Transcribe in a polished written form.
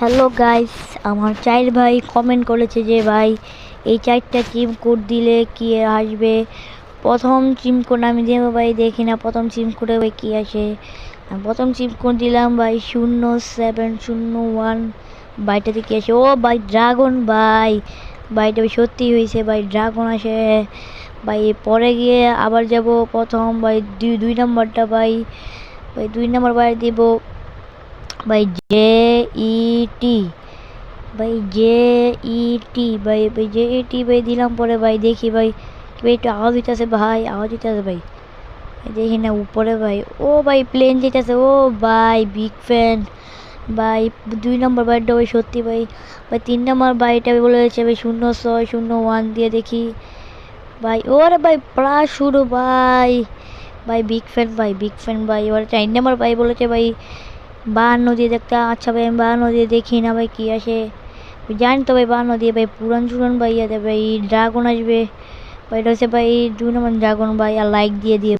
Hello guys, আমার চাইর ভাই কমেন্ট করেছে যে ভাই এই চারটা চিম কোড দিলে কি আসবে। প্রথম চিম কোড আমি দেবো ভাই, দেখি না প্রথম চিম কোডে ভাই কী আসে। প্রথম চিম কোড দিলাম ভাই 0701, বাইটাতে কী আসে? ও ভাই ড্রাগন, ভাই বাইটা সত্যি হয়েছে ভাই, ড্রাগন আসে ভাই। পরে গিয়ে আবার যাব প্রথম ভাই দুই নম্বরটা ভাই, দুই নম্বর ভাই দিব ভাই JET, ভাই JET ভাই JET ভাই দিলাম। পরে ভাই দেখি ভাই একটু আওয়াজ দিতেছে ভাই, আওয়াজ দিতেছে ভাই, দেখি না উপরে ভাই। ও ভাই প্লেন যেতেছে, ও ভাই বিগ ফ্যান ভাই। দুই নম্বর বাইকটা ভাই সত্যি ভাই। তিন নম্বর বাইকটা বলেছে ভাই 0601 দিয়ে দেখি ভাই। ওরে ভাই প্রায় শুরু ভাই, বিগ ফ্যান ভাই, বিগ ফ্যান ভাই। এবার 4 নম্বর ভাই বলেছে ভাই 52 দিয়ে দেখতে। আচ্ছা ভাই আমি 52 দিয়ে দেখি না ভাই কি আসে। জানি তো ভাই 52 দিয়ে ভাই পুরান চুরান ভাই ভাই ড্রাগন আসবে ভাই। এটা হচ্ছে ভাই 2 নম্বর ড্রাগন ভাই, আর লাইক দিয়ে দিয়ে